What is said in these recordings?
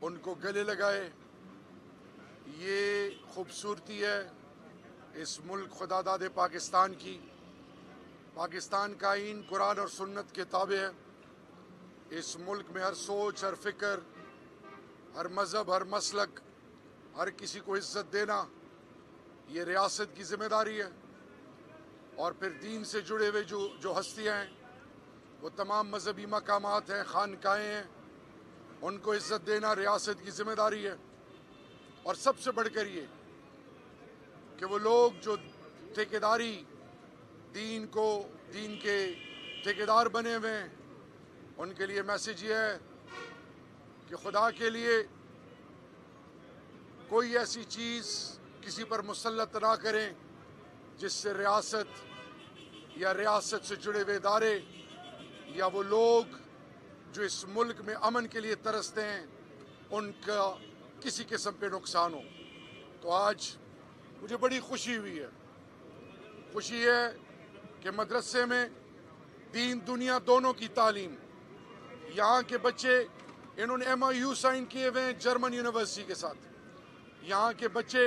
ان کو گلے لگائے. یہ خوبصورتی ہے اس ملک خدا داد پاکستان کی. پاکستان کا آئین قرآن اور سنت کے تابع ہے. اس ملک میں ہر سوچ، ہر فکر، ہر مذہب، ہر مسلک، ہر کسی کو عزت دینا یہ ریاست کی ذمہ داری ہے. اور پھر دین سے جڑے ہوئے جو ہستیاں ہیں، وہ تمام مذہبی مقامات ہیں، خانقاہیں ہیں، ان کو عزت دینا ریاست کی ذمہ داری ہے. اور سب سے بڑھ کر یہ کہ وہ لوگ جو ٹھیکیداری دین کے ٹھیکیدار بنے ہوئے ہیں، ان کے لیے میسیج یہ ہے کہ خدا کے لیے کوئی ایسی چیز کسی پر مسلط نہ کریں جس سے ریاست یا ریاست سے جڑے ہوئے ادارے یا وہ لوگ جو اس ملک میں امن کے لیے ترستے ہیں ان کا کسی قسم پہ نقصان ہو. تو آج مجھے بڑی خوشی ہوئی ہے. خوشی ہے کہ مدرسے میں دین دنیا دونوں کی تعلیم، یہاں کے بچے انہوں نے MOU سائن کیے ہوئے ہیں جرمن یونیورسٹی کے ساتھ. یہاں کے بچے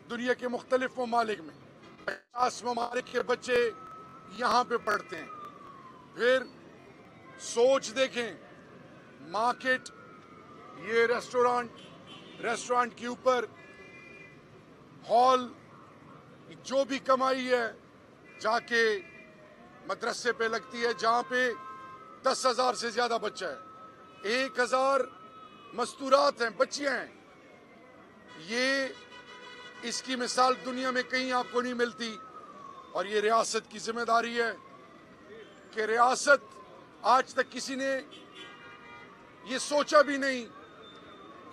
دنیا کے مختلف ممالک میں 50 ممالک کے بچے یہاں پہ پڑھتے ہیں. پھر سوچ دیکھیں، مارکیٹ، یہ ریسٹورانٹ کے اوپر ہال، جو بھی کمائی ہے جا کے مدرسے پہ لگتی ہے جہاں پہ 10,000 سے زیادہ بچہ ہے. 1,000 مستورات ہیں، بچیاں ہیں. یہ اس کی مثال دنیا میں کہیں آپ کو نہیں ملتی. اور یہ ریاست کی ذمہ داری ہے کہ ریاست آج تک کسی نے یہ سوچا بھی نہیں،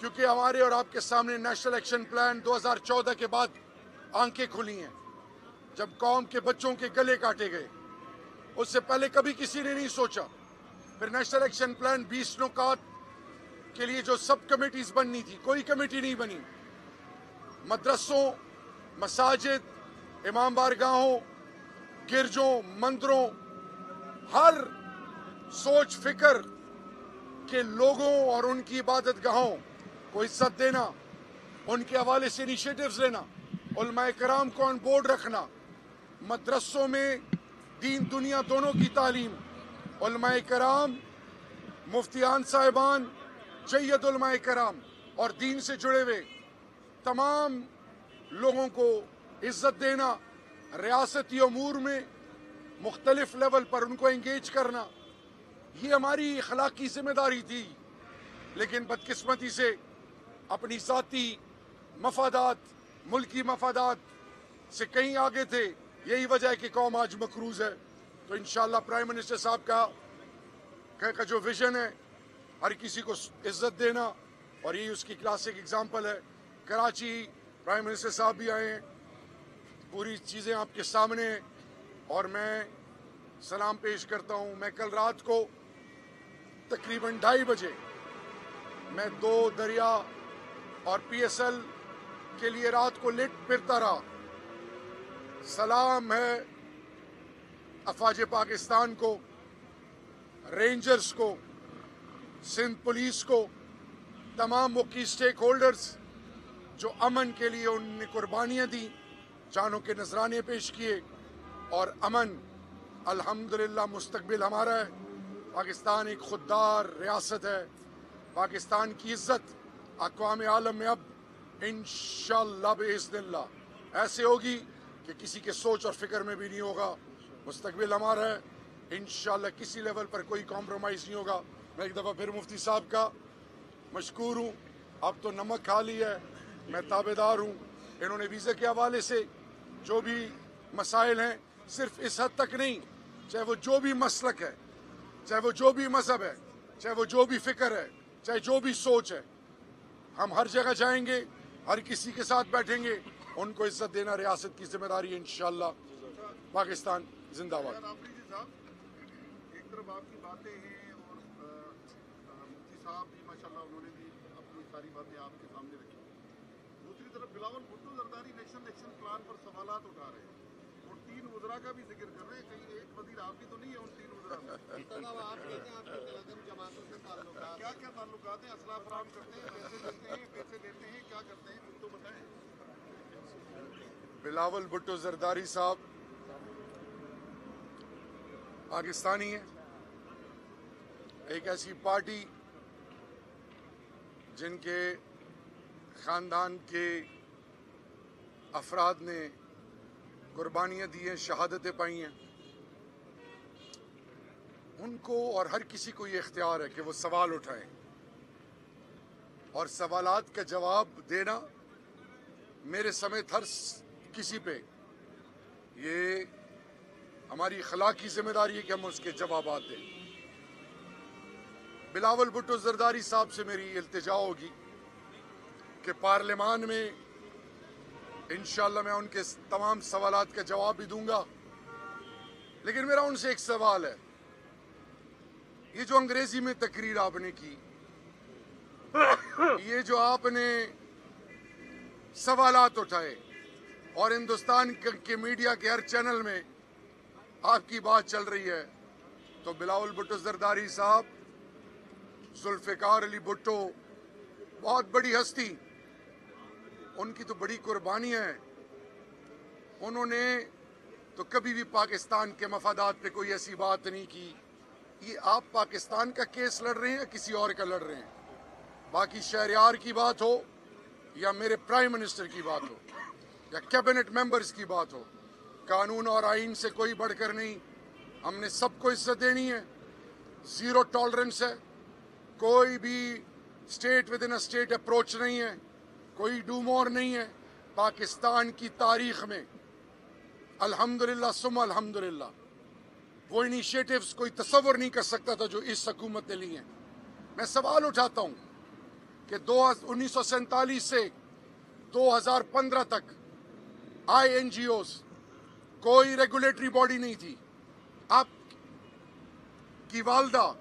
کیونکہ ہمارے اور آپ کے سامنے نیشنل ایکشن پلان 2014 کے بعد آنکھیں کھلی ہیں جب قوم کے بچوں کے گلے کاٹے گئے. اس سے پہلے کبھی کسی نے نہیں سوچا. پھر نیشنل ایکشن پلان 20 نکات کے لیے جو سب کمیٹیز بننی تھی، کوئی کمیٹی نہیں بنی. مدرسوں، مساجد، امام بارگاہوں، گرجوں، مندروں، ہر سوچ فکر کے لوگوں اور ان کی عبادت گاہوں کو عزت دینا، ان کے حوالے سے انیشیٹوز لینا، علماء کرام کو آن بورڈ رکھنا، مدرسوں میں دین دنیا دونوں کی تعلیم، علماء کرام، مفتیان صاحبان، جید علماء کرام اور دین سے جڑے ہوئے تمام لوگوں کو عزت دینا، ریاستی امور میں مختلف لیول پر ان کو انگیج کرنا، یہ ہماری اخلاقی ذمہ داری تھی. لیکن بدقسمتی سے اپنی ذاتی مفادات، ملکی مفادات سے کہیں آگے تھے. یہی وجہ ہے کہ قوم آج مقروض ہے. تو انشاءاللہ پرائم منسٹر صاحب کا جو ویژن ہے ہر کسی کو عزت دینا، اور یہی اس کی کلاسک اگزامپل ہے. کراچی پرائم منسٹر صاحب بھی آئے ہیں، پوری چیزیں آپ کے سامنے ہیں، اور میں سلام پیش کرتا ہوں. میں کل رات کو تقریباً 2:30 بجے میں 2 دریا اور PSL کے لیے رات کو لیٹ پھرتا رہا. سلام ہے افواج پاکستان کو، رینجرز کو، سندھ پولیس کو، تمام ملکی سٹیک ہولڈرز جو امن کے لیے ان نے قربانیاں دی، جانوں کے نذرانے پیش کیے. اور امن الحمدللہ مستقبل ہمارا ہے. پاکستان ایک خوددار ریاست ہے. پاکستان کی عزت اقوام عالم میں اب انشاءاللہ باذن اللہ ایسے ہوگی کہ کسی کے سوچ اور فکر میں بھی نہیں ہوگا. مستقبل ہمارا ہے انشاءاللہ، کسی لیول پر کوئی کمپرومائز نہیں ہوگا. میں ایک دفعہ پھر مفتی صاحب کا مشکور ہوں. اب تو نمک کھا لی ہے، میں تابع دار ہوں. انہوں نے ویزے کے حوالے سے جو بھی مسائل ہیں، صرف اس حد تک نہیں، چاہے وہ جو بھی مسلک ہے، چاہے وہ جو بھی مذہب ہے، چاہے وہ جو بھی فکر ہے، چاہے جو بھی سوچ ہے، ہم ہر جگہ جائیں گے، ہر کسی کے ساتھ بیٹھیں گے. ان کو عزت دینا ریاست کی ذمہ داری ہے. انشاءاللہ پاکستان زندہ باد. ایک طرف آپ کی باتیں ہیں اور مفتی صاحب بھی ماشاءاللہ انہوں نے بھی اپنی ساری باتیں آپ کے سامنے رکھی. دوسری طرف Bilawal Bhutto Zardari national action plan پر سوالات اٹھا رہے ہیں. 3 وزراء کا بھی ذکر کر رہے ہیں, کہیں ایک وزیر آپ بھی تو نہیں ہے ان 3 وزراء میں؟ آپ کہتے ہیں آپ کے تلقن جماعتوں سے تعلقات, کیا کیا تعلقات ہیں؟ اسلحہ فراہم کرتے ہیں, پیسے دیتے ہیں, کیا کرتے ہیں, کچھ تو بتائیں. بلاول بھٹو زرداری صاحب پاکستانی ہیں, ایک ایسی پارٹی جن کے خاندان کے افراد نے قربانیاں دی ہیں, شہادتیں پائی ہیں. ان کو اور ہر کسی کو یہ اختیار ہے کہ وہ سوال اٹھائیں, اور سوالات کا جواب دینا میرے سمیت ہر کسی پہ یہ ہماری اخلاقی ذمہ داری ہے کہ ہم اس کے جوابات دیں. بلاول بھٹو زرداری صاحب سے میری التجا ہوگی کہ پارلیمان میں انشاءاللہ میں ان کے تمام سوالات کا جواب بھی دوں گا, لیکن میرا ان سے ایک سوال ہے. یہ جو انگریزی میں تقریر آپ نے کی, یہ جو آپ نے سوالات اٹھائے اور ہندوستان کے میڈیا کے ہر چینل میں آپ کی بات چل رہی ہے, تو بلاول بھٹو زرداری صاحب, ذوالفقار علی بھٹو بہت بڑی ہستی, ان کی تو بڑی قربانی ہے. انہوں نے تو کبھی بھی پاکستان کے مفادات پہ کوئی ایسی بات نہیں کی. یہ آپ پاکستان کا کیس لڑ رہے ہیں یا کسی اور کا لڑ رہے ہیں؟ باقی شہریار کی بات ہو یا میرے پرائم منسٹر کی بات ہو یا کیبنٹ ممبرز کی بات ہو, قانون اور آئین سے کوئی بڑھ کر نہیں. ہم نے سب کو عزت دینی ہے, زیرو ٹالرنس ہے, کوئی بھی state with in state approach نہیں ہے, کوئی ڈو مور نہیں ہے. پاکستان کی تاریخ میں الحمدللہ ثم الحمدللہ وہ انیشیٹوز کوئی تصور نہیں کر سکتا تھا جو اس حکومت نے لی ہیں. میں سوال اٹھاتا ہوں کہ 1947 سے 2015 تک INGOs کوئی ریگولیٹری باڈی نہیں تھی. آپ کی والدہ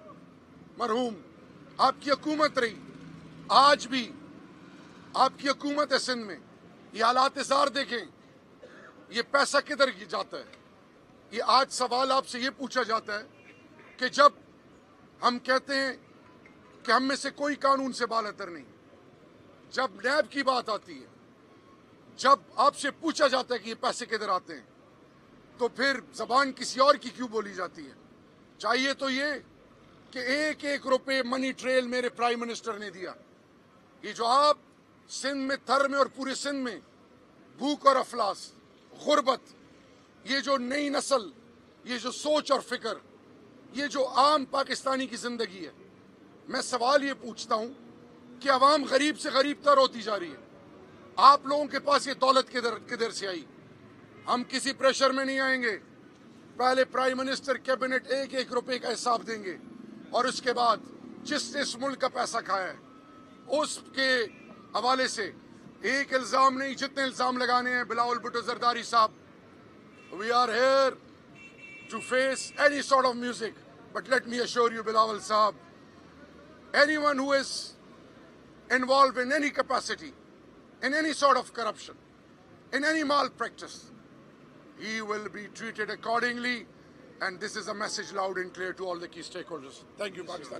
مرحوم, آپ کی حکومت رہی, آج بھی آپ کی حکومت ہے سندھ میں. یہ حالات زار دیکھیں, یہ پیسہ کدھر جاتا ہے. یہ آج سوال آپ سے یہ پوچھا جاتا ہے کہ جب ہم کہتے ہیں کہ ہم میں سے کوئی قانون سے بالاتر نہیں, جب نیب کی بات آتی ہے, جب آپ سے پوچھا جاتا ہے کہ یہ پیسے کدھر آتے ہیں, تو پھر زبان کسی اور کی کیوں بولی جاتی ہے؟ چاہیے تو یہ کہ 1-1 روپے منی ٹریل میرے پرائم منسٹر نے دیا. یہ جو آپ سندھ میں, تھر میں اور پورے سندھ میں بھوک اور افلاس, غربت, یہ جو نئی نسل, یہ جو سوچ اور فکر, یہ جو عام پاکستانی کی زندگی ہے, میں سوال یہ پوچھتا ہوں کہ عوام غریب سے غریب تر ہوتی جا رہی ہے. آپ لوگوں کے پاس یہ دولت کدھر سے آئی؟ ہم کسی پریشر میں نہیں آئیں گے. پہلے پرائم منسٹر کیبنٹ 1-1 روپے کا حساب دیں گے, اور اس کے بعد جس نے اس ملک کا پیسہ کھایا ہے اس کے حوالے سے ایک الزام نہیں, جتنے الزام لگانے ہیں بلاول بھٹو زرداری صاحب, we are here to face any sort of music. But let me assure you, Bilawal Saab, anyone who is involved in any capacity, in any sort of corruption, in any malpractice, he will be treated accordingly. And this is a message loud and clear to all the key stakeholders. Thank you, Pakistan.